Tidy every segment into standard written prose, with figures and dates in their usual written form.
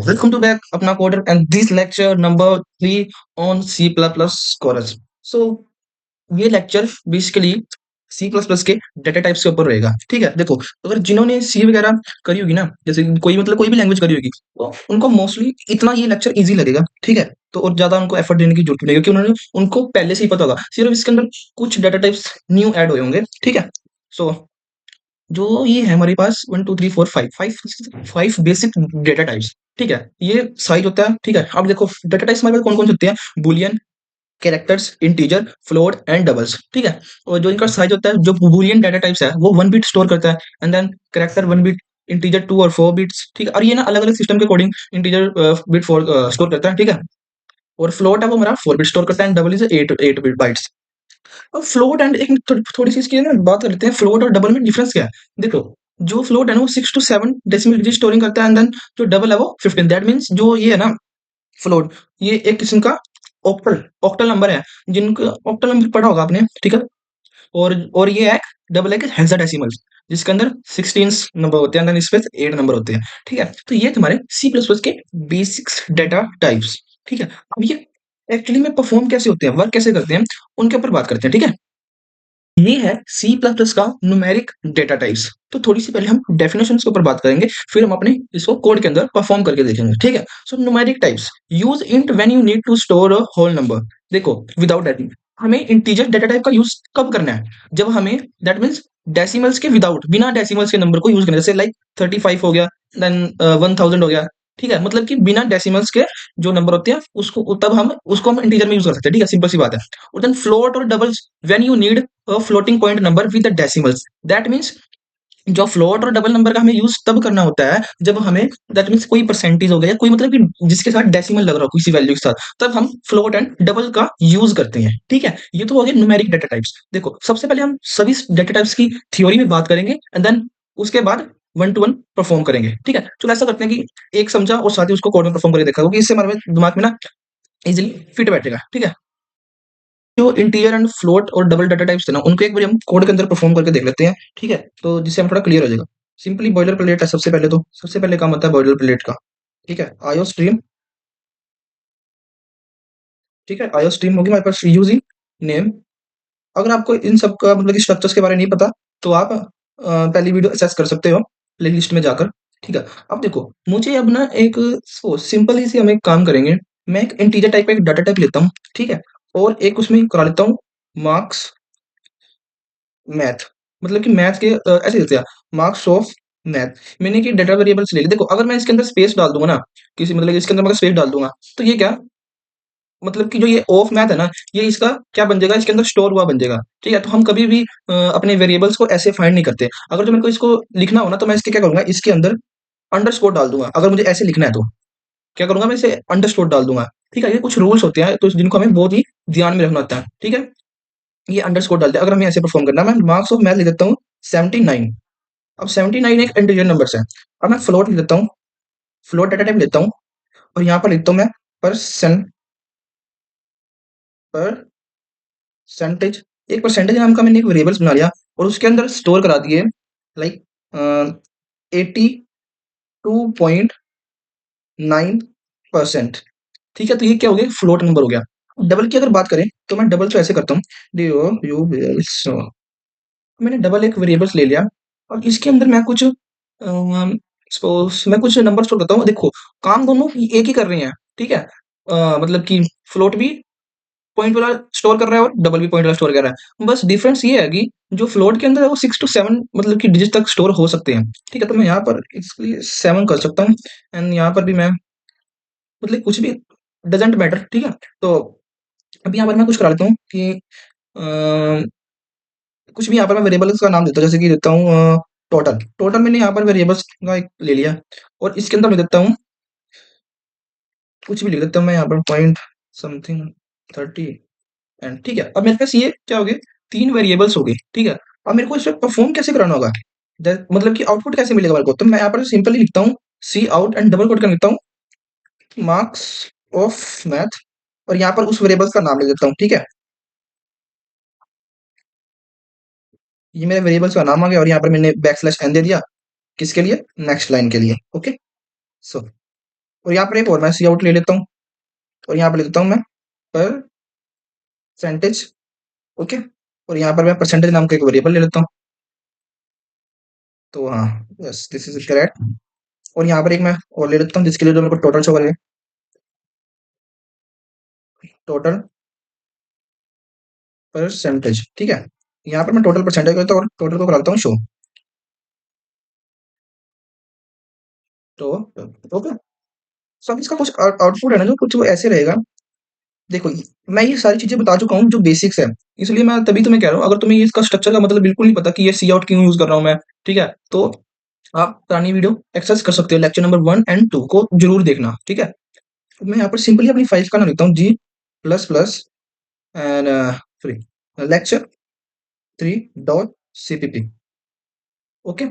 Welcome to back अपना coder and this lecture number 3 on C++ Chorus. So ये lecture basically C plus plus के data types के ऊपर रहेगा। ठीक है, देखो अगर जिन्होंने सी वगैरह करी होगी ना, जैसे कोई मतलब कोई भी लैंग्वेज करी होगी, तो उनको मोस्टली इतना ये लेक्चर इजी लगेगा। ठीक है, तो और ज्यादा उनको एफर्ट देने की जरूरत नहीं है क्योंकि उन्होंने उनको पहले से ही पता होगा, सिर्फ इसके अंदर कुछ डेटा टाइप्स न्यू ऐड हुए होंगे। ठीक है, सो जो ये है हमारे पास 1 2 3 4 5 बेसिक डेटा टाइप्स। ठीक है, ये साइज होता है। ठीक है, अब देखो डेटा टाइप्स हमारे पास कौन कौन से होते हैं, Boolean, characters, integer, float and doubles. ठीक है, और जो इनका साइज होता है, जो बुलियन डाटा टाइप्स है वो 1 बिट स्टोर करता है, and then character 1 bit, integer 2 और 4 बिट्स। ठीक है, और ये ना अलग अलग सिस्टम के अकॉर्डिंग इंटीजर बिट स्टोर करता है। ठीक है, और फ्लोट है वो हमारा 4 बिट स्टोर करता है, एंड डबल इज 8 बाइट्स। अब फ्लोट एंड एक थोड़ी सी इसकी ना बात कर लेते हैं, फ्लोट और डबल में डिफरेंस क्या है। देखो जो फ्लोट है ना वो 6 to 7 डेसिमल डिजिट स्टोरिंग करता है, एंड देन जो डबल है वो 15। दैट मीन्स जो ये है ना फ्लोट, ये एक किस्म का ऑक्टल ऑक्टल नंबर है, जिनको ऑक्टल नंबर पढ़ा होगा आपने। ठीक है, और ये एक डबल एक हेक्साडेसिमल, जिसके अंदर 16 नंबर होते हैं, इस पे 8 नंबर होते हैं। ठीक है, तो ये तुम्हारे सी प्लस प्लस के बेसिक्स डेटा टाइप्स। ठीक है, अब ये एक्चुअली में परफॉर्म कैसे होते हैं, वर्क कैसे करते हैं, उनके ऊपर बात करते हैं। ठीक है, ये है सी प्लस प्लस का न्यूमेरिक डेटा टाइप्स। तो थोड़ी सी पहले हम डेफिनेशन के ऊपर बात करेंगे, फिर हम अपने इसको कोड के अंदर परफॉर्म करके देखेंगे। ठीक है, so numeric types use int when you need to store a whole number. देखो विदाउट डेसिमल, हमें इंटीजर डेटा टाइप का यूज कब करना है, जब हमें दैट मीन्स डेसिमल्स के विदाउट, बिना डेसिमल्स के नंबर को यूज करना है। जैसे लाइक 35 हो गया, देन 1000 हो गया। ठीक है, मतलब कि बिना डेसिमल्स के जो नंबर होते हैं उसको तब हम उसको हम इंटीजर में यूज कर सकते हैं। ठीक है, सिंपल सी बात है। और देन फ्लोट और doubles when you need floating point number with the decimals. That means जो फ्लोट और डबल नंबर का हमें यूज तब करना होता है जब हमें, दैट मीन्स कोई परसेंटेज हो गया या कोई मतलब कि जिसके साथ डेसिमल लग रहा हो किसी वैल्यू के साथ, तब हम फ्लोट एंड डबल का यूज करते हैं। ठीक है, ये तो हो गया न्यूमेरिक डेटा टाइप्स। देखो सबसे पहले हम सभी डेटा टाइप्स की थ्योरी में बात करेंगे, एंड देन उसके बाद 1 to 1 परफॉर्म करेंगे। ठीक है, चलो ऐसा करते हैं कि एक समझा और साथ ही उसको कोड में परफॉर्म करके देखा, क्योंकि इससे हमारे दिमाग में ना इजिली फिट बैठेगा। ठीक है, जो इंटीजर एंड फ्लोट और डबल डाटा टाइप्स थे ना, उनको एक बार हम कोड के अंदर परफॉर्म करके देख लेते हैं। ठीक है, तो जिससे हम थोड़ा क्लियर हो जाएगा। सिंपली बॉयलर प्लेट है सबसे पहले, तो सबसे पहले काम होता है बॉयलर प्लेट का। ठीक है, आयो स्ट्रीम। ठीक है, आयो स्ट्रीम होगी हमारे पास, यूजिंग नेम। अगर आपको इन सब का मतलब स्ट्रक्चर्स के बारे में नहीं पता, तो आप पहली वीडियो असेस कर सकते हो प्ले लिस्ट में जाकर। ठीक है, अब देखो मुझे अब ना एक सिंपल ही से हम एक काम करेंगे। मैं एक इंटीजर टाइप का एक डाटा टाइप लेता हूँ। ठीक है, और एक उसमें करा लेता हूँ मार्क्स मैथ, मतलब कि मैथ के ऐसे देते हैं मार्क्स ऑफ मैथ। मैंने कि डेटा वेरिएबल्स ले ली। देखो अगर मैं इसके अंदर स्पेस डाल दूंगा ना, किसी मतलब इसके अंदर मैं स्पेस डाल दूंगा, तो ये क्या मतलब कि जो ये ऑफ मैथ है ना, ये इसका क्या बन जाएगा, इसके अंदर स्टोर हुआ बन जाएगा। ठीक है, तो हम कभी भी अपने वेरिएबल्स को ऐसे फाइंड नहीं करते। अगर जो मेरे को इसको लिखना हो ना, तो मैं इसके क्या करूंगा, इसके अंदर अंडरस्कोर डाल दूंगा। अगर मुझे ऐसे लिखना है तो क्या करूंगा, मैं इसे अंडरस्कोर डाल दूंगा। ठीक है, ये कुछ रूल्स होते हैं तो जिनको हमें बहुत ही ध्यान में रखना होता है। ठीक है, ये अंडरस्कोर डालते हैं। अगर हमें ऐसे परफॉर्म करना है, मैं मार्क्स ऑफ मैथ लिख देता हूँ 79। अब 79 एक इंटीजर नंबर्स है। अब मैं फ्लोट लिख देता हूँ, फ्लोट डाटा टाइप लेता हूँ, और यहाँ पर लिखता हूँ मैं परसेंट, परसेंटेज। एक परसेंटेज नाम का मैंने एक वेरिएबल्स बना लिया, और उसके अंदर स्टोर करा दिए लाइक 82.9%। ठीक है, तो ये क्या हो गया, फ्लोट नंबर हो गया। डबल की अगर बात करें तो मैं डबल तो ऐसे करता हूँ, डी ओ यू मैंने डबल एक वेरिएबल्स ले लिया, और इसके अंदर मैं कुछ सपोज मैं कुछ नंबर स्टोर करता हूँ। देखो काम दोनों एक ही कर रहे हैं। ठीक है, मतलब कि फ्लोट भी पॉइंट वाला स्टोर कर रहा है और डबल भी पॉइंट वाला स्टोर कर रहा है। बस डिफरेंस ये है कि जो फ्लोट के अंदर है वो 6 to 7 मतलब कि डिजिट तक स्टोर हो सकते हैं। ठीक है, तो मैं यहाँ पर इसके लिए 7 कर सकता हूँ, एंड यहाँ पर भी मैं मतलब कुछ भी डजेंट मैटर। ठीक है, तो अभी यहाँ पर मैं कुछ करा लेता हूँ कि कुछ भी यहाँ पर मैं वेरिएबल्स का नाम देता हूँ, जैसे कि देता हूँ टोटल। टोटल मैंने यहाँ पर वेरिएबल्स का एक ले लिया, और इसके अंदर मैं देता हूँ कुछ भी लिख देता हूँ मैं यहाँ पर पॉइंट समथिंग 30 एंड। ठीक है, अब मेरे पास ये क्या हो गए, 3 वेरिएबल्स हो गए। ठीक है, अब मेरे को इस पर परफॉर्म कैसे कराना होगा, मतलब कि आउटपुट कैसे मिलेगा मेरे को, तो मैं यहाँ पर सिंपली लिखता हूँ सी आउट एंड डबल कोट कर लिखता हूँ मार्क्स ऑफ मैथ, और यहाँ पर उस वेरिएबल्स का नाम लिख देता हूँ। ठीक है, ये मेरे वेरिएबल्स का नाम आ गया, और यहाँ पर मैंने बैक स्लैश एन दे दिया, किसके लिए, नेक्स्ट लाइन के लिए। ओके, सो और यहाँ पर एक और मैं सी आउट ले लेता हूँ, और यहाँ पर ले लेता हूँ मैं परसेंटेज। ओके, और यहाँ पर मैं परसेंटेज नाम का एक वेरिएबल ले लेता हूँ। तो हाँ, यस दिस इज करेक्ट। और यहाँ पर एक मैं और ले लेता हूँ जिसके लिए जो मेरे को टोटल शो करेगा, टोटल परसेंटेज। ठीक है, यहाँ पर मैं टोटल परसेंटेज करता हूँ और टोटल को कराता हूँ शो। तो ओके, सब इसका कुछ आउटपुट है ना जो कुछ वो ऐसे रहेगा। देखो मैं ये सारी चीजें बता चुका हूँ जो बेसिक्स है, इसलिए मैं तभी तुम्हें कह रहा हूँ, अगर तुम्हें इसका स्ट्रक्चर का मतलब बिल्कुल नहीं पता कि ये सी आउट क्यों यूज कर रहा हूँ मैं, ठीक है, तो आप पुरानी वीडियो एक्सेस कर सकते हो, लेक्चर नंबर 1 एंड 2 को जरूर देखना। ठीक है, मैं यहाँ पर सिंपली अपनी फाइल का नाम लिखता हूँ, G++ and free lecture3.cpp। Okay,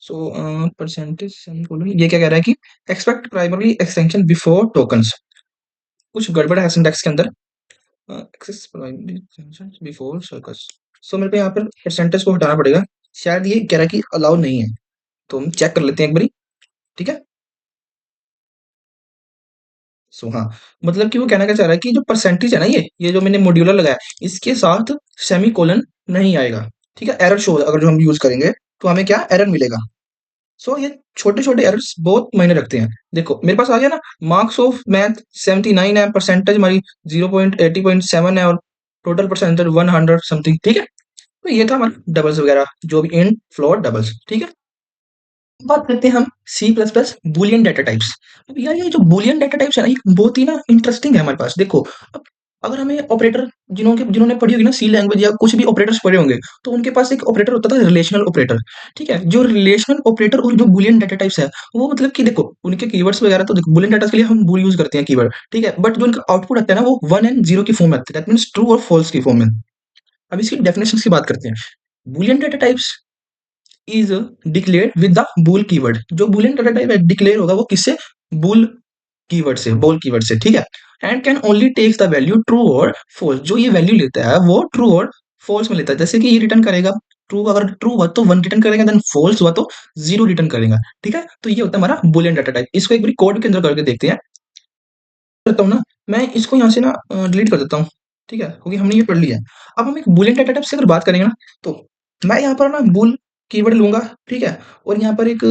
so percentage semicolon, ये क्या कह रहा है कि expect primary extension before tokens. कुछ गड़बड़ है सिंटैक्स के अंदर, access primary extension before circus. So मेरे को यहाँ पर परसेंटेज को हटाना पड़ेगा, शायद ये कह रहा है कि अलाउ नहीं है, तो हम चेक कर लेते हैं एक बारी। ठीक है, सो हाँ, मतलब कि वो कहना क्या चाह रहा है कि जो परसेंटेज है ना, ये जो मैंने मॉड्यूलर लगाया, इसके साथ सेमी कोलन नहीं आएगा। ठीक है, एरर शो अगर जो हम यूज करेंगे तो हमें क्या एरर मिलेगा। सो ये छोटे छोटे एरर्स बहुत मायने रखते हैं। देखो मेरे पास आ गया ना, मार्क्स ऑफ मैथ 79 है, परसेंटेज हमारी 0.80.7 है, और टोटल परसेंटेज 100 समथिंग। ठीक है, तो ये था हमारा डबल्स वगैरह, जो भी इन फ्लोर डबल्स। ठीक है, बात करते हैं हम C plus plus boolean data types. अब यार ये जो बुलियन डाटा टाइप्स है ना, ये बहुत ही ना इंटरेस्टिंग है हमारे पास। देखो अब अगर हमें ऑपरेटर, जिन्होंने पढ़ी होगी ना सी लैंग्वेज या कुछ भी ऑपरेटर्स पढ़े होंगे, तो उनके पास एक ऑपरेटर होता था रिलेशनल ऑपरेटर। ठीक है, जो रिलेशनल ऑपरेटर और जो बुलियन डाटा टाइप्स है, वो मतलब कि देखो उनके कीवर्ड्स वगैरह, तो देखो बुलियन डाटा के लिए हम बुल यूज करते हैं कीवर्ड। ठीक है, बट जो उनका आउटपुट आता है ना, वो 1 एंड 0 की फॉर्म में आता है, दैट मीन्स ट्रू और फॉल्स की फॉर्म में। अब इसकी डेफिनेशन की बात करते हैं। Boolean data types is declared with the bool keyword. जो बूलियन डाटा टाइप है डिक्लेयर होगा वो किससे, बूल कीवर्ड से, बोल कीवर्ड से। ठीक है, and can only takes the value true और फॉल्स। जो ये वैल्यू लेता है वो ट्रू और फॉल्स में लेता है। जैसे कि ये रिटर्न करेगा ट्रू, अगर ट्रू हुआ तो 1 रिटर्न करेगा, देन फॉल्स हुआ तो 0 रिटर्न करेगा। ठीक है, तो ये होता है हमारा बुलियन डाटा टाइप। इसको एक बार कोड के अंदर करके देखते हैं। करता हूँ ना, मैं इसको यहाँ से ना डिलीट कर देता हूँ। ठीक है, क्योंकि हमने ये पढ़ लिया है। अब हम एक बुलियन डाटा टाइप से अगर बात करेंगे ना, तो मैं यहाँ पर ना बुल कीवर्ड लूंगा। ठीक है, और यहाँ पर एक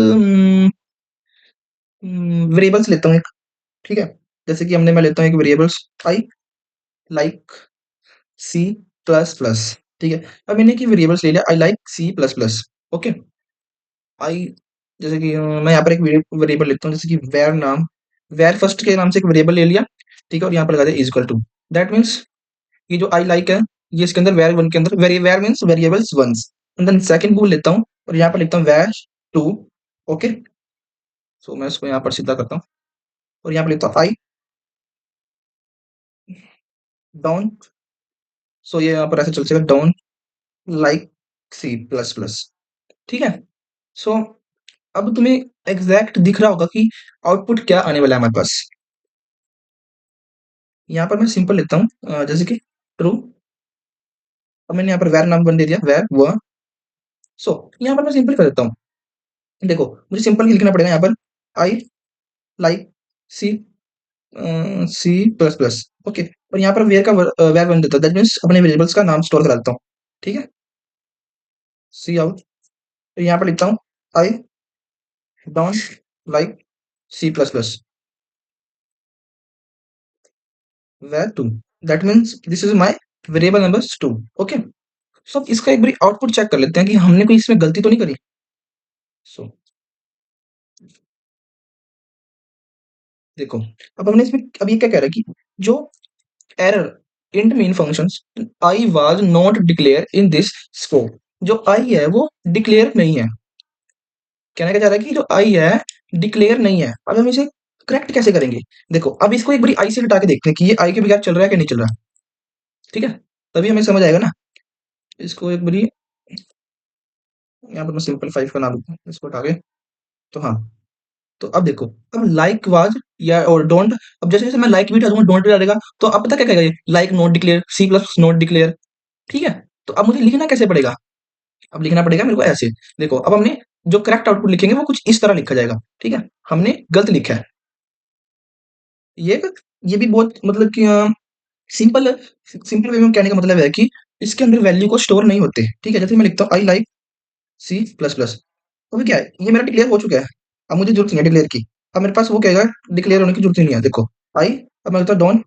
वेरिएबल्स लेता हूँ एक। ठीक है, जैसे कि मैं लेता हूँ एक variables I like C plus plus. ठीक है, अब मैंने एक वेरिएबल्स ले लिया, I like C plus plus. Okay, I, जैसे कि मैं यहाँ पर एक वेरिएबल लेता हूँ, जैसे कि वेर नाम, वेर फर्स्ट के नाम से एक वेरिएबल ले लिया। ठीक है, और यहाँ पर लगा दिया is equal to, that means ये जो आई लाइक है, ये इसके अंदर वेर वन के अंदर var means variables once. And then second bool लेता हूँ और यहाँ पर लिखता हूँ वेर टू। ओके, सो मैं इसको यहाँ पर सीधा करता हूँ और यहाँ पर लिखता हूँ आई डोंट। सो ये यहाँ पर ऐसे चल जाएगा, don't like C plus plus. ठीक है, सो अब तुम्हें एग्जैक्ट दिख रहा होगा कि आउटपुट क्या आने वाला है हमारे पास। यहाँ पर मैं सिंपल लेता हूँ, जैसे कि ट्रू। अब मैंने यहाँ पर वेर नाम बन दे दिया, वेर वो। सो यहाँ पर मैं सिंपल कर देता हूँ। देखो मुझे सिंपल ही लिखना पड़ेगा यहाँ पर, I like C C plus plus. Okay, और यहाँ पर वेर का वेर बन देता है, दैट मीन्स अपने वेरिएबल्स का नाम स्टोर करा देता हूँ। ठीक है, सी आउट, तो यहाँ पर लिखता हूँ I don't like C plus plus var two, that means this is my variable number 2। Okay, so अब इसका एक बारी आउटपुट चेक कर लेते हैं कि हमने कोई इसमें गलती तो नहीं करी। सो देखो, अब हमने इसमें, अब ये क्या कह रहा है कि जो error int main functions I was not declare in this scope. जो आई है वो डिक्लेयर नहीं है। कहना क्या चाह रहा है कि जो आई है डिक्लेयर नहीं है। अब हम इसे करेक्ट कैसे करेंगे। देखो अब इसको एक बारी आई से हटा के देखते हैं कि ये आई के बगैर चल रहा है कि नहीं चल रहा। ठीक है, तभी हमें समझ आएगा ना। इसको एक बारी यहाँ पर मैं सिंपल 5 का नाम देता हूँ, इसको हटा के। तो हाँ, तो अब देखो, अब लाइक वाज या और डोंट, अब जैसे जैसे मैं लाइक भी डालूंगा डोंट भी डालेगा, तो अब पता क्या कहेगा ये, like not declare C plus not declare. ठीक है, तो अब मुझे लिखना कैसे पड़ेगा। अब लिखना पड़ेगा मेरे को ऐसे। देखो अब हमने जो करेक्ट आउटपुट लिखेंगे वो कुछ इस तरह लिखा जाएगा। ठीक है, हमने गलत लिखा है। ये ये भी बहुत मतलब कि सिंपल सिंपल वे में कहने का मतलब है कि इसके अंदर वैल्यू को स्टोर नहीं होते। ठीक है, जैसे मैं लिखता हूँ I like C plus plus, अभी क्या है, ये मेरा डिक्लेयर हो चुका है। अब मुझे जरूरत नहीं है डिक्लेयर की। अब मेरे पास वो कहेगा डिक्लेयर होने की जरूरत ही नहीं है, देखो आई। अब मैं कहता हूँ डॉन,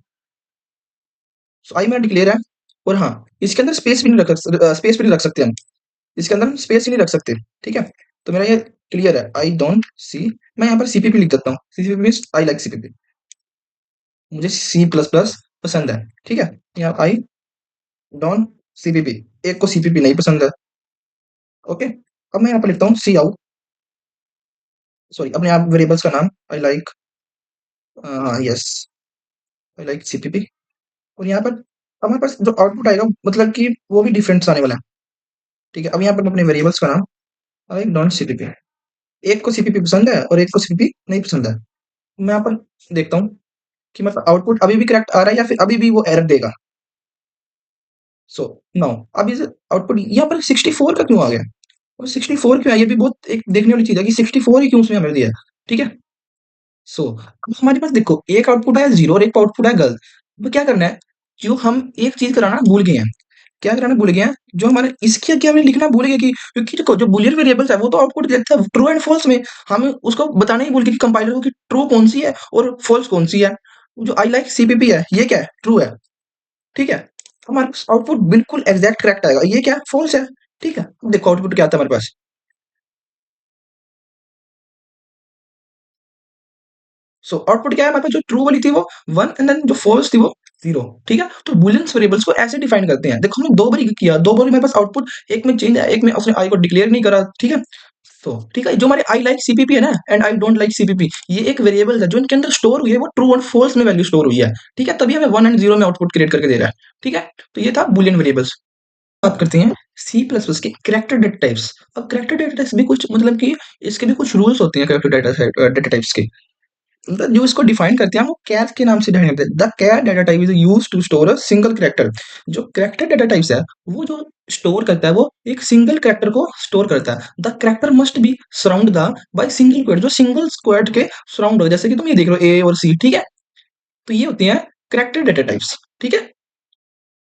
सो आई मेरा डिक्लेयर है। और हाँ, इसके अंदर स्पेस भी नहीं रख स्पेस भी नहीं रख सकते हम, इसके अंदर हम स्पेस ही नहीं रख सकते। ठीक है, तो मेरा ये क्लियर है, आई डोंट सी। मैं यहाँ पर सीपीपी लिख देता हूँ, CPP means I like CPP, मुझे सी प्लस प्लस पसंद है। ठीक है, यहाँ आई डॉन सीपीपी, एक को सीपीपी नहीं पसंद है। ओके, अब मैं यहाँ पर लिखता हूँ सी आउट, सॉरी अपने आप वेरिएबल्स का नाम, आई लाइक, हाँ यस, आई लाइक सीपीपी। और यहाँ पर हमारे पास जो आउटपुट आएगा मतलब कि वो भी डिफरेंट आने वाला है। ठीक है, अब यहाँ पर मैं अपने वेरिएबल्स का नाम, आई डोंट सीपीपी, एक को सीपीपी पसंद है और एक को सीपीपी नहीं पसंद है। मैं यहाँ पर देखता हूँ कि मतलब आउटपुट अभी भी करेक्ट आ रहा है या फिर अभी भी वो एरर देगा। सो नाउ अब इस आउटपुट यहाँ पर 64 का क्यों आ गया, और 64 क्यों है, ये भी बहुत एक देखने वाली चीज है कि 64 ही क्यों उसमें हमें दिया है। ठीक है, सो अब हमारे पास देखो एक आउटपुट है जीरो और एक आउटपुट है गलत। अब क्या करना है, जो हम एक चीज कराना भूल गए हैं, क्या कराना भूल गए हैं, जो हमारे इसके आगे हमने लिखना भूल गए कि क्योंकि देखो जो बूलियन वेरिएबल्स है वो तो आउटपुट देता है ट्रू एंड फॉल्स में, हम उसको बताना ही भूल गए कि कंपाइलर को कि ट्रू कौन सी है और फॉल्स कौन सी है। जो आई लाइक सीपीपी है ये क्या है, ट्रू है। ठीक है, हमारे पास आउटपुट बिल्कुल एग्जैक्ट करेक्ट आएगा, ये क्या है, फॉल्स है। ठीक है, अब देखो आउटपुट क्या आता है हमारे पास। सो आउटपुट क्या है हमारे पास, जो ट्रू वाली थी वो वन एंड देन जो फॉल्स थी वो जीरो। ठीक है, तो बुलियंस वेरिएबल्स को ऐसे डिफाइन करते हैं। देखो हमने दो बार किया, दो बार मेरे पास आउटपुट एक में चेंज है, एक में उसने आई को डिक्लेयर नहीं करा। ठीक है, तो ठीक है, जो हमारे आई लाइक सीपीपी है ना and I don't like CPP, ये एक वेरिएबल है जो इनके अंदर स्टोर हुई है, वो ट्रू और फॉल्स में वैल्यू स्टोर हुई है। ठीक है, तभी हमें वन एंड जीरो में आउटपुट क्रिएट करके दे रहा है। ठीक है, तो ये था बुलियन वेरिएबल्स। बात करते हैं सी प्लस प्लस के करेक्टर डेटा टाइप्स। अब करेक्टर डेटा टाइप्स भी कुछ मतलब कि इसके भी कुछ रूल्स होते हैं करेक्टर डेटा टाइप्स के। जो इसको डिफाइन करते हैं हम वो कैर के नाम से डिफाइन करते हैं। The char data type is use to store a single character. जो कैरेक्टर डाटा टाइप्स है वो जो स्टोर करता है वो एक सिंगल कैरेक्टर को स्टोर करता है। The character must be surround the by single Quad, जो सिंगल स्क्वाड के सराउंड हो, जैसे कि तुम ये देख रहे हो ए और सी। ठीक है, तो ये होती हैं कैरेक्टर डेटा टाइप्स। ठीक है,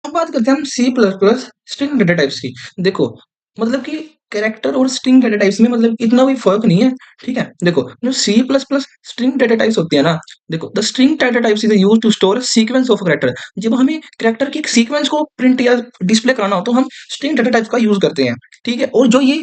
अब बात करते हैं हम C plus plus string data types की। देखो मतलब कि कैरेक्टर और स्ट्रिंग डेटा टाइप्स में मतलब इतना कोई फर्क नहीं है। ठीक है, देखो जो C plus plus string data types होती है ना, देखो the string data types is use to store sequence of character. जब हमें कैरेक्टर की एक सीक्वेंस को प्रिंट या डिस्प्ले कराना हो तो हम स्ट्रिंग डेटा टाइप्स का यूज करते हैं। ठीक है, और जो ये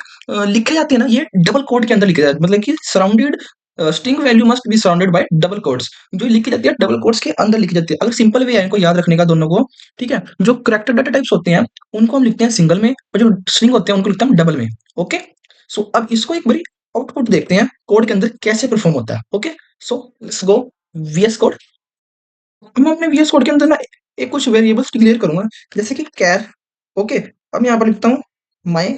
लिखे जाते हैं ना ये डबल कोड के अंदर लिखे जाते हैं, मतलब कि surrounded string value must be surrounded by double codes. जो लिखी जाती है डबल कोड्स के अंदर लिखी जाती है। अगर सिंपल वे है इनको याद रखने का दोनों को। ठीक है, जो करेक्टर डाटा टाइप्स होते हैं उनको हम लिखते हैं सिंगल में, और जो स्ट्रिंग होते हैं उनको लिखते हैं डबल में। ओके, सो अब इसको एक बारी आउटपुट देखते हैं कोड के अंदर कैसे परफॉर्म होता है। Okay, so let's go VS code. मैं अपने वीएस कोड के अंदर ना एक कुछ वेरिएबल्स डिक्लेयर करूंगा, जैसे कि कैर। ओके, अब मैं यहाँ पर लिखता हूँ माई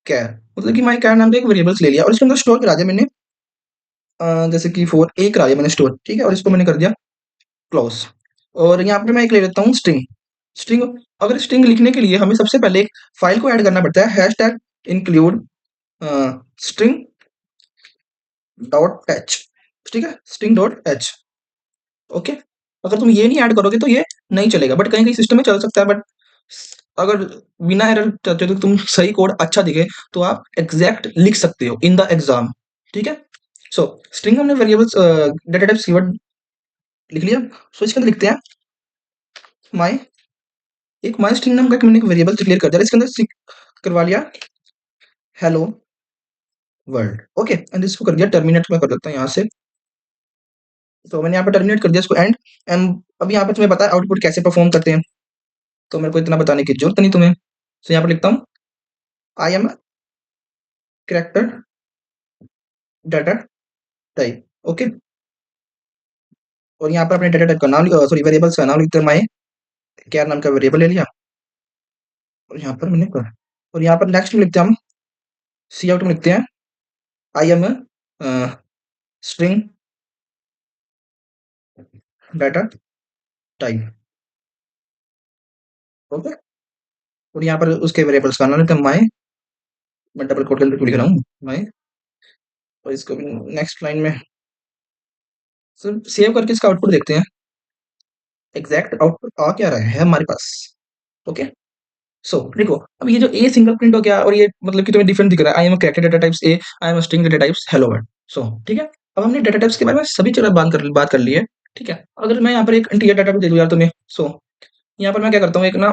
कैर, मतलब कि माई कैर नाम का एक वेरिएबल्स ले लिया और इसके अंदर स्टोर करा दिया मैंने, जैसे कि फोर ए करा दिया मैंने स्टोर। ठीक है, और इसको मैंने कर दिया क्लोज। और यहाँ पे मैं एक ले लेता हूँ स्ट्रिंग। स्ट्रिंग, अगर स्ट्रिंग लिखने के लिए हमें सबसे पहले एक फाइल को ऐड करना पड़ता है, hash tag include string dot H. ठीक है, स्ट्रिंग डॉट एच। ओके, अगर तुम ये नहीं ऐड करोगे तो ये नहीं चलेगा, बट कहीं कहीं सिस्टम में चल सकता है। बट अगर बिना एरर चाहते हो तो तुम सही कोड अच्छा दिखे तो आप एग्जैक्ट लिख सकते हो इन द एग्जाम। ठीक है, सो स्ट्रिंग हमने वेरिएबल्स डेटा टाइप्स कीवर्ड लिख लिया। सो इसके अंदर लिखते हैं माई, एक माई स्ट्रिंग नाम का मैंने एक वेरिएबल डिक्लेयर कर दिया, इसके अंदर करवा लिया हेलो वर्ल्ड। ओके, एंड इसको कर दिया टर्मिनेट में कर देता हूँ यहाँ से। तो मैंने यहाँ पे टर्मिनेट कर दिया इसको एंड। एंड अब यहाँ पे तुम्हें पता है आउटपुट कैसे परफॉर्म करते हैं, तो मेरे को इतना बताने की जरूरत नहीं तुम्हें। तो यहाँ पे लिखता हूँ I am character data type. Okay, और यहाँ पर अपने डाटा टाइप का नाम, सॉरी वेरिएबल्स का नाम लिखते हैं माई क्या नाम का वेरिएबल ले लिया। और यहाँ पर मैंने कर, और यहाँ पर नेक्स्ट में लिखते हैं हम सी आउट में लिखते हैं आई am string data type. Okay, और यहाँ पर उसके वेरिएबल्स का नाम लिखते हैं माई, मैं डबल कोट के अंदर क्यों लिख रहा हूँ माई, और इसको नेक्स्ट लाइन में सो सेव करके इसका आउटपुट देखते हैं। एग्जैक्ट आउटपुट आ क्या रहा है हमारे पास। ओके। सो देखो, अब ये जो ए सिंगल प्रिंट हो गया और ये मतलब कि तुम्हें डिफरेंट दिख रहा है, I am a character data types A, I am string data types hello world. So ठीक है, अब हमने डेटा टाइप्स के बारे में सभी जगह बात कर ली है। ठीक है, अगर मैं यहाँ पर एक इंटीजर डाटा दे दूँ यार तुम्हें, सो यहाँ पर मैं क्या करता हूँ, एक ना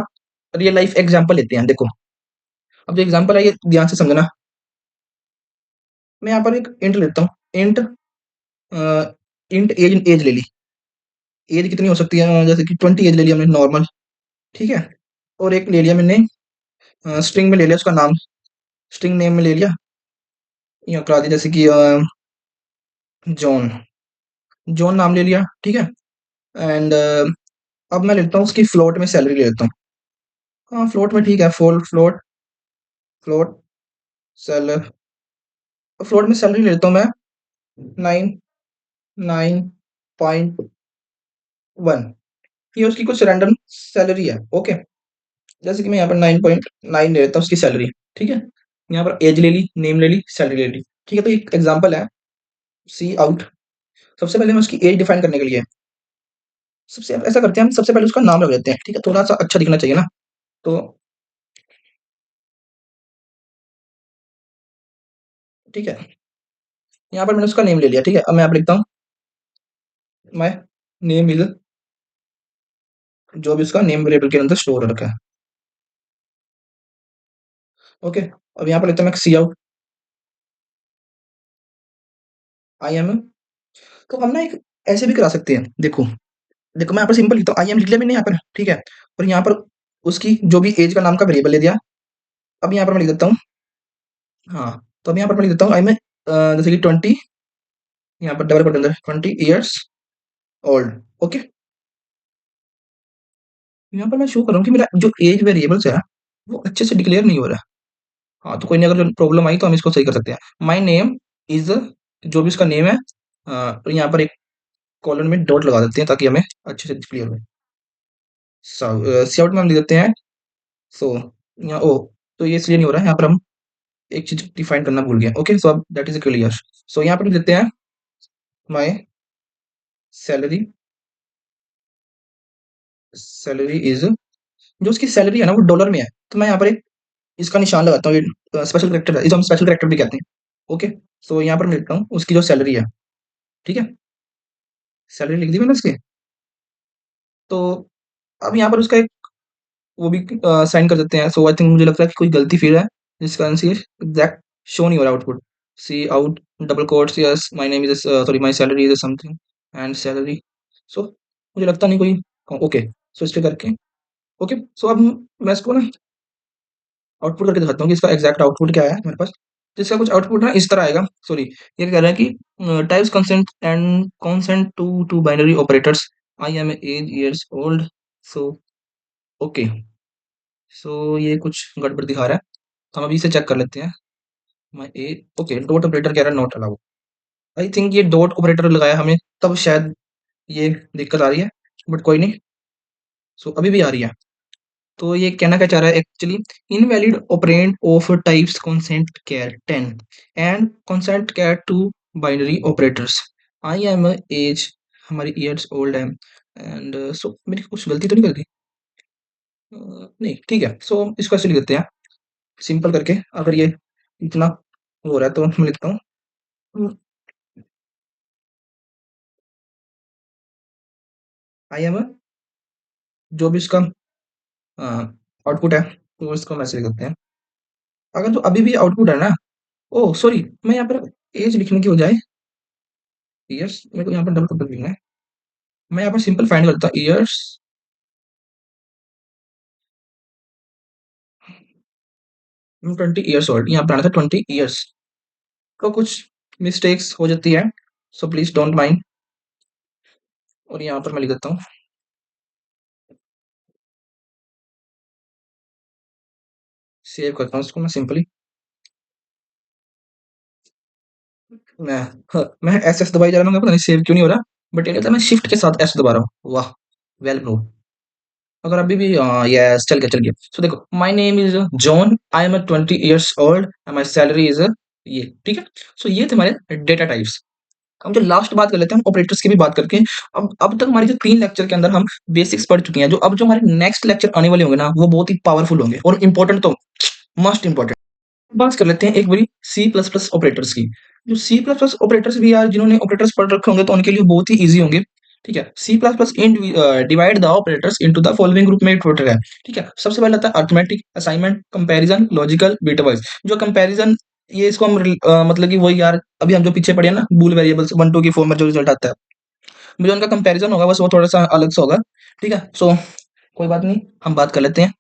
रियल लाइफ एग्जांपल लेते हैं। देखो, अब जो एग्जांपल है ये ध्यान से समझना। मैं यहाँ पर एक इंट लेता हूँ, इंट इंट एज एज ले ली। एज कितनी हो सकती है, जैसे कि 20 एज ले लिया हमने नॉर्मल। ठीक है, और एक ले लिया मैंने स्ट्रिंग में ले लिया उसका नाम, स्ट्रिंग नेम में ले लिया, यहाँ करा दिया जैसे कि जॉन, जॉन नाम ले लिया। ठीक है, एंड अब मैं लेता हूँ उसकी फ्लोट में सैलरी ले लेता हूँ। हाँ फ्लोट में ठीक है, फ्लोट फ्लोट सैलर, फ्लोट में सैलरी ले लेता हूँ मैं 99.1। ये उसकी कुछ रैंडम सैलरी है। ओके, जैसे कि मैं यहाँ पर 9.9 ले लेता हूँ उसकी सैलरी। ठीक है, यहाँ पर एज ले ली, नेम ले ली, सैलरी ले ली। ठीक है, तो एक एग्जांपल है सी आउट। सबसे पहले मैं उसकी एज डिफाइन करने के लिए सबसे ऐसा करते हैं, हम सबसे पहले उसका नाम रख देते हैं। ठीक है, थोड़ा सा अच्छा दिखना चाहिए ना। तो ठीक है, यहाँ पर मैंने उसका नेम ले लिया। ठीक है, अब मैं यहाँ पर लिखता हूँ माई नेम इज, जो भी उसका नेम वेरिएबल के अंदर स्टोर रखा है। ओके, अब यहाँ पर लेते हैं मैं सी आउट आई एम। तो हम ना एक ऐसे भी करा सकते हैं। देखो देखो, मैं यहाँ पर सिंपल लिखता हूँ, आई एम लिख लिया मैंने यहाँ पर। ठीक है, और यहाँ पर उसकी जो भी एज का नाम का वेरिएबल ले दिया। अब यहाँ पर मैं लिख देता हूँ, हाँ, तो अब यहाँ पर मैं लिख देता हूँ आई में जैसे कि 20, यहाँ पर डबल कोट अंदर 20 ईयर्स ओल्ड। ओके, यहाँ पर मैं शो कर रहा हूँ कि मेरा जो एज वेरिएबल्स है वो अच्छे से डिक्लेयर नहीं हो रहा है। हाँ, तो कोई नहीं, अगर प्रॉब्लम आई तो हम इसको सही कर सकते हैं। माई नेम इज, जो भी उसका नेम है, तो यहाँ पर एक कॉलन में डॉट लगा देते हैं ताकि हमें अच्छे से क्लियर हो। सी आउट में हम लिख देते हैं सो, यहाँ ओ, तो ये इसलिए नहीं हो रहा है, यहाँ पर हम एक चीज डिफाइन करना भूल गए। ओके, सो अब दैट इज क्लियर। सो यहाँ पर लिख देते हैं माई सैलरी, सैलरी इज, जो उसकी सैलरी है ना वो डॉलर में है, तो मैं यहाँ पर एक इसका निशान लगाता हूँ, ये स्पेशल करेक्टर है, इसे हम स्पेशल करेक्टर भी कहते हैं। ओके, सो यहाँ पर मैं लिखता हूँ उसकी जो सैलरी है। ठीक है, सैलरी लिख दी मैंने उसकी। तो अब यहाँ पर उसका एक वो भी साइन कर देते हैं। सो आई थिंक, मुझे लगता है कि कोई गलती फिर है जिस कारण से एग्जैक्ट शो नहीं हो रहा output. C out double quotes, yes my name is, sorry my salary is something and salary. So मुझे लगता नहीं कोई, ओके, सो इस पे करके ओके। सो अब मैं इसको ना आउटपुट करके दिखाता हूँ कि इसका एग्जैक्ट आउटपुट क्या है मेरे पास। तो इसका कुछ आउटपुट ना इस तरह आएगा। सॉरी, ये कह रहा है कि types consent and consent to two binary operators, I am age years old. So okay, so ये कुछ गड़बड़ दिखा रहा है, तो हम अभी इसे चेक कर लेते हैं। मैं ए, ओके, डॉट ऑपरेटर कह रहा है नॉट अलाउड। आई थिंक ये डॉट ऑपरेटर लगाया हमें तब शायद ये दिक्कत आ रही है, बट कोई नहीं। सो अभी भी आ रही है। तो ये कहना क्या चाह रहा है actually, invalid operand of types const char 10 and const char to binary operators, I am age, हमारी ईयर्स ओल्ड है, एंड सो मेरी कुछ गलती तो नहीं कर दी। नहीं, ठीक है, सो इसको ऐसे लिख देते हैं सिंपल करके। अगर ये इतना हो रहा है तो मैं लिखता हूँ आई एम, जो भी इसका आउटपुट है तो इसको मैसेज करते हैं। अगर तो अभी भी आउटपुट है ना, ओह सॉरी, मैं यहाँ पर एज लिखने की बजाय ईयर्स, मेरे को यहाँ पर डबल क्वोट लिखना है। मैं यहाँ पर सिंपल फाइंड करता हूँ ईयर्स 20 ईयर्स ओल्ड, यहाँ पर आना था 20 ईयर्स। तो कुछ मिस्टेक्स हो जाती है, सो प्लीज डोंट माइंड। और यहाँ पर मैं लिख देता हूँ, सेव करता हूँ इसको मैं सिंपली। मैं मैं एस एस दबाई जा रहा हूँ, पता नहीं सेव क्यों नहीं हो रहा, बट ये कहता है मैं शिफ्ट के साथ एस दबा रहा हूँ। वाह, वेल ब्रो। अगर अभी भी यस, चल गया। सो देखो, my name is John, I am 20 years old and my salary is ये। ठीक है, सो ये थे हमारे डेटा टाइप्स। हम जो लास्ट बात कर लेते हैं हम ऑपरेटर्स की भी बात करके। अब तक हमारी जो 3 लेक्चर के अंदर हम बेसिक्स पढ़ चुके हैं, जो अब जो हमारे नेक्स्ट लेक्चर आने वाले होंगे ना, वो बहुत ही पावरफुल होंगे और इम्पोर्टेंट तो मोस्ट इम्पोर्टेंट। बात कर लेते हैं एक बारी सी प्लस प्लस ऑपरेटर्स की। जो सी प्लस प्लस ऑपरेटर्स भी यार जिन्होंने ऑपरेटर्स पढ़ रखे होंगे तो उनके लिए बहुत ही ईजी होंगे। ठीक है, C plus plus in divide the operators into the following group में इट है। ठीक है, सबसे पहले आता है arithmetic, assignment, comparison, logical, bitwise. जो कंपैरिजन, ये इसको हम मतलब कि वही यार अभी हम जो पीछे पढ़े हैं ना, बूल वेरिएबल्स 1 2 की फॉर्म में जो रिजल्ट आता है, मुझे उनका कंपैरिजन होगा, बस वो थोड़ा सा अलग सा होगा। ठीक है, सो कोई बात नहीं, हम बात कर लेते हैं।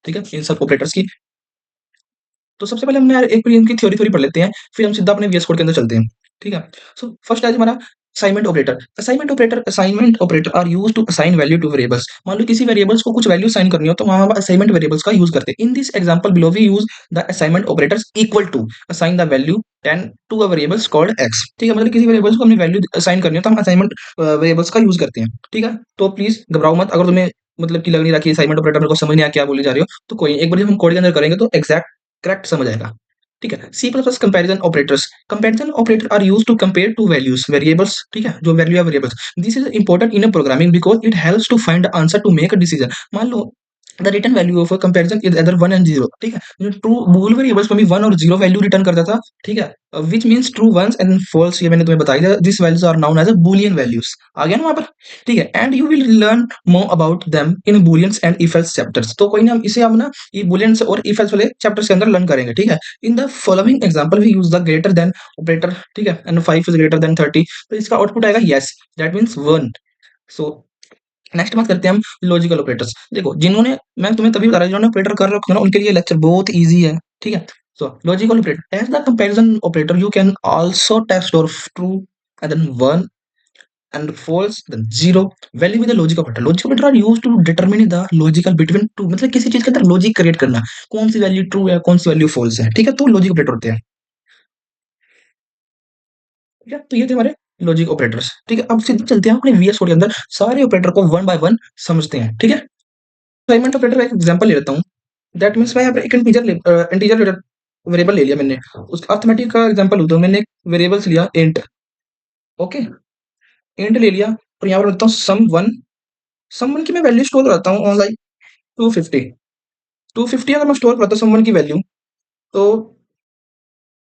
ठीक है, इन सब ऑपरेटर्स की। तो सबसे पहले हमने यार एक बार इनकी थ्योरी थ्योरी पढ़ लेते हैं, फिर हम सीधा अपने वीएस कोड के अंदर चलते हैं। ठीक है, सो फर्स्ट है हमारा assignment operator. Assignment operator are used to assign value to variables. मान लो किसी वेरिएबल्स को कुछ वैल्यू असाइन करनी हो तो वहां हम असाइनमेंट वेरिएबल्स का यूज करते हैं। In this example below we use the assignment operators equal to assign the value 10 to a variables called x. ठीक है, मतलब किसी वेरिएबल्स को हमने वैल्यू असाइन करनी हो तो हम असाइनमेंट वेरिएबल्स का यूज करते हैं। ठीक है, तो प्लीज घबराओ मत, अगर तुम्हें मतलब कि लग नहीं रहा कि असाइनमेंट ऑपरेटर मेरे को समझ नहीं आया क्या बोली जा रही हो, तो कोई एक बार जब हम कोड के अंदर करेंगे तो एग्जैक्ट करेक्ट समझ आएगा। ठीक है, C plus plus comparison operators. Comparison operator are use to compare two values variables. ठीक है, जो वैल्यू है variables, this is important in programming because it helps to find answer to make a decision. मान लो the return value of a comparison is other 1 and 0। ठीक है, जो true बूल variables को भी 1 और 0 वैल्यू रिटर्न करता था। ठीक है, which means true ones and false, ये मैंने तुम्हें बताया, this values are known as a boolean values. आ गया ना वहां पर। ठीक है, and you will learn more about them in booleans and if else chapters. तो कोई ना, हम इसे हम ना ये बूलियंस और इफ एल्स वाले चैप्टर्स के अंदर लर्न करेंगे। ठीक है, in the following example we use the greater than operator. ठीक है, एंड 5 इज ग्रेटर देन 30, तो इसका आउटपुट आएगा yes, that means 1। So next बात करते हैं हम लॉजिकल ऑपरेटर्स। देखो, जिन्होंने, मैं तुम्हें तभी बता रहा हूं, जिन्होंने ऑपरेटर कर रखे हो ना, उनके लिए लेक्चर बहुत इजी है। ठीक है, so logical operator as the comparison operator you can also test और true and then 1 and false then 0 value with the logic operator। logic operator are used to determine the logical between two, मतलब किसी चीज के अंदर logic create करना, कौन सी value true है कौन सी वैल्यू फॉल्स है। ठीक है, तो लॉजिक ऑपरेटर होते हैं। ठीक है, तो ये थे हमारे लॉजिक ऑपरेटर्स। ठीक है, अब सीधे चलते हैं अपने वीएस कोड के अंदर, सारे ऑपरेटर को वन बाय वन समझते हैं। ठीक है, असाइनमेंट ऑपरेटर का एक एग्जांपल ले लेता हूँ। दैट मींस मैं यहाँ पर एक इंटीजर वेरिएबल ले लिया मैंने। उस अरिथमेटिक का एग्जांपल होता है, मैंने एक वेरिएबल्स लिया इंट। ओके, इंट ले लिया और यहाँ पर लिखता हूँ सम वन की मैं वैल्यू स्टोर करता हूँ ऑन लाइक 250। 250 अगर मैं स्टोर करता हूँ समवन की वैल्यू, तो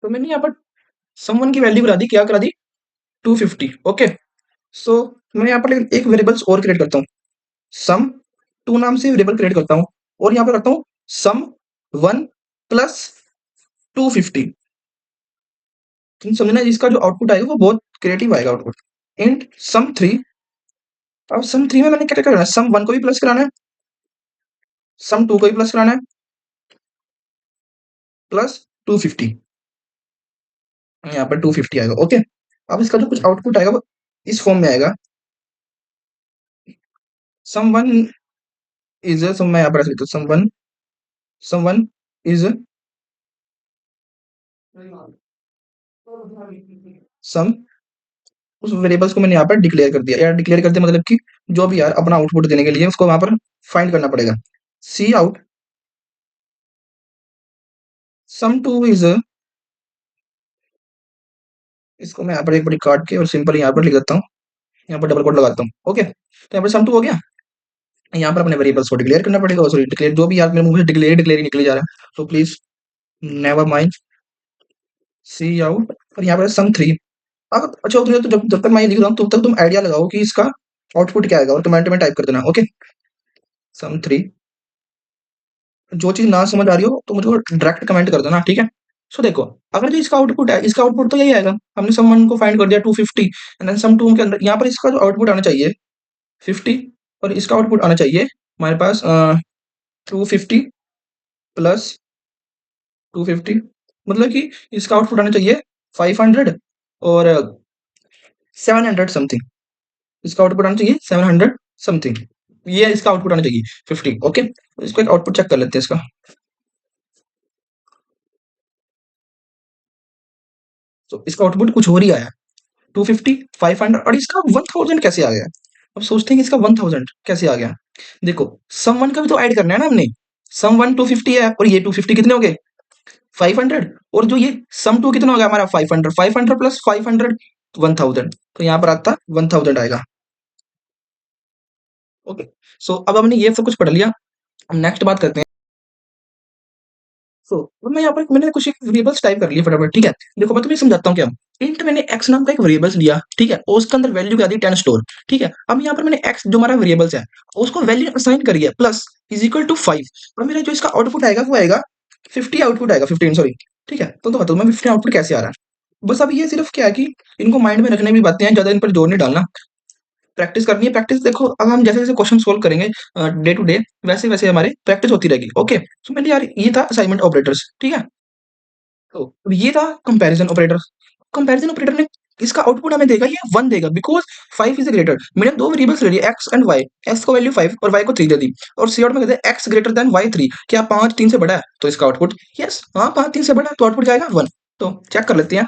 मैंने यहाँ पर समवन की वैल्यू करा दी, क्या करा दी, 250। ओके, सो मैं यहाँ पर एक वेरिएबल्स और क्रिएट करता हूँ, सम टू नाम से वेरिएबल क्रिएट करता हूँ और यहाँ पर रखता हूँ सम वन प्लस 250। तुम समझना, इसका जो आउटपुट आएगा वो बहुत क्रिएटिव आएगा आउटपुट। इंट सम थ्री। अब सम थ्री में मैंने क्या करना है, सम वन को भी प्लस कराना है, सम टू को भी प्लस कराना है, प्लस 250। यहाँ पर 250 आएगा। ओके, अब इसका जो कुछ आउटपुट आएगा वो इस फॉर्म में आएगा, सम वन इज, सम मैं यहाँ पर ऐसे लिखता हूँ, सम वन इज सम, उस वेरिएबल्स को मैंने यहाँ पर डिक्लेयर कर दिया। यार डिक्लेयर कर दिया मतलब कि जो भी यार अपना आउटपुट देने के लिए उसको वहां पर फाइंड करना पड़ेगा। सी आउट सम टू इज, इसको मैं यहाँ पर एक बड़ी काट के और सिंपल यहाँ पर लिख देता हूँ, यहाँ पर डबल कोट लगाता हूँ। ओके, तो यहाँ पर सम टू हो गया। यहाँ पर अपने वेरिएबल्स को डिक्लेयर करना पड़ेगा, सॉरी डिक्लेयर, जो भी यार मेरे मुंह से डिक्लेयर डिक्लेयर ही निकले जा रहा है, तो please never mind. Cout और यहाँ पर सम थ्री। अब अच्छा, तुम्हें तो जब जब तक मैं ये लिख रहा हूँ तब तक तुम आइडिया लगाओ कि इसका आउटपुट क्या आएगा और कमेंट में टाइप कर देना। ओके, सम थ्री। जो चीज ना समझ आ रही हो तो मुझको डायरेक्ट कमेंट कर देना। ठीक है, सो देखो, अगर जो इसका आउटपुट है, इसका आउटपुट तो यही आएगा, हमने सम वन को फाइंड कर दिया 250 एंड देन सम टू के अंदर यहाँ पर इसका जो आउटपुट आना चाहिए 50 और इसका आउटपुट आना चाहिए हमारे पास 250 प्लस 250, मतलब कि इसका आउटपुट आना चाहिए 500 और 700 समथिंग। इसका आउटपुट आना चाहिए 700 समथिंग, ये इसका आउटपुट आना चाहिए 50। ओके, तो इसको एक आउटपुट चेक कर लेते हैं इसका। तो इसका आउटपुट कुछ और ही आया, 250, 500 और इसका 1000 कैसे आ गया। अब सोचते हैं कि इसका 1000 कैसे आ गया। देखो, सम वन का भी तो ऐड करना है ना हमने, सम वन 250 है और ये 250 कितने हो गए, 500, और जो ये सम टू कितना हो गया हमारा 500, 500 प्लस 500, 1000, तो यहाँ पर आता 1000 आएगा। ओके, सो अब हमने ये सब कुछ पढ़ लिया। अब नेक्स्ट बात करते हैं। सो अब मैं यहाँ पर मैंने कुछ एक वेरिएबल्स टाइप कर लिए फटाफट, ठीक है। देखो मैं तुम्हें समझाता हूँ क्या। इंट मैंने एक्स नाम का एक वेरिएबल्स लिया, ठीक है, और उसके अंदर वैल्यू क्या दी 10 स्टोर, ठीक है। अब यहाँ पर मैंने एक्स जो हमारा वेरिएबल्स है उसको वैल्यू असाइन करी है प्लस इज इक्वल टू 5। अब मेरा जो इसका आउटपुट आएगा वो आएगा 50 आउटपुट आएगा, 15 सॉरी, ठीक है। तो बताओ मैं 15 आउटपुट कैसे आ रहा है। बस अब ये सिर्फ क्या है कि इनको माइंड में रखने की बातें हैं, ज्यादा इन पर जोर नहीं डालना। प्रैक्टिस करनी है, प्रैक्टिस देखो अब हम जैसे जैसे क्वेश्चन सोल्व करेंगे डे टू डे, वैसे वैसे हमारी प्रैक्टिस होती रहेगी। ओके, तो मैंने यार ये था असाइनमेंट ऑपरेटर्स, ठीक है। तो ये था कंपैरिजन ऑपरेटर। कंपैरिजन ऑपरेटर ने इसका आउटपुट हमें देगा, ये 1 देगा बिकॉज़ 5 इज़ ग्रेटर। मैंने दो वेरिएबल्स ले लिए एक्स एंड वाई, एक्स को वैल्यू 5 और वाई को 3 दे दी, और सी आउट में कहते हैं एक्स ग्रेटर देन वाई 3, क्या 5 3 से बड़ा है? तो इसका आउटपुट यस, हाँ 5 3 से बड़ा है, तो आउटपुट जाएगा 1। तो चेक कर लेते हैं।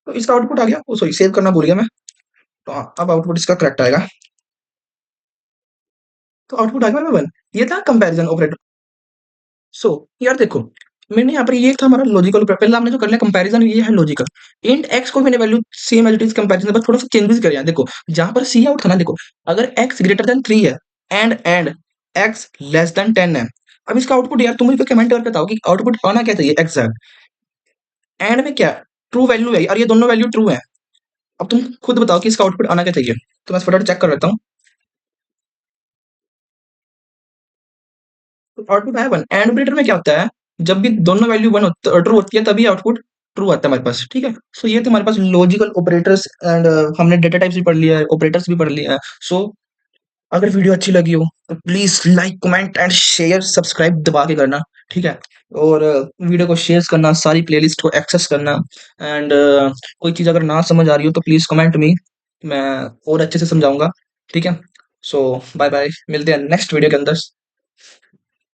तो इसका आउटपुट आ गया, ओ सॉरी सेव करना भूल गया मैं। तो अब आउटपुट इसका करेक्ट आएगा। तो आउटपुट आ गया 1। ये था कंपैरिजन ऑपरेटर। सो यार देखो, मैंने यहाँ पर ये था हमारा लॉजिकल, पहले हमने जो कर लिया कंपैरिजन, ये है लॉजिकल। इंट एक्स को मैंने value same as it is comparison, बस थोड़ा सा चेंजेस करे हैं। देखो जहां पर सी आउट था ना, देखो अगर एक्स ग्रेटर देन 3 है एंड एक्स लेस देन 10 है। अब इसका आउटपुट यार तुम मुझे कमेंट करके बताओ कि आउटपुट आना क्या चाहिए एग्जैक्ट। एंड में क्या ट्रू वैल्यू है और ये दोनों वैल्यू ट्रू है। अब तुम खुद बताओ कि इसका आउटपुट आना क्या चाहिए। तो मैं फटाफट चेक कर लेता हूँ। आउटपुट आया 1। एंड ऑपरेटर में क्या होता है, जब भी दोनों वैल्यू 1 ट्रू होती है तभी आउटपुट ट्रू आता है हमारे पास, ठीक है। सो ये थे हमारे पास लॉजिकल ऑपरेटर्स एंड हमने डेटा टाइप्स भी पढ़ लिया है, ऑपरेटर्स भी पढ़ लिया है। सो अगर वीडियो अच्छी लगी हो तो please like comment and share subscribe दबा के करना, ठीक है। और वीडियो को शेयर करना, सारी प्लेलिस्ट को एक्सेस करना। एंड कोई चीज़ अगर ना समझ आ रही हो तो प्लीज कमेंट मी, मैं और अच्छे से समझाऊंगा, ठीक है। सो बाय बाय, मिलते हैं नेक्स्ट वीडियो के अंदर।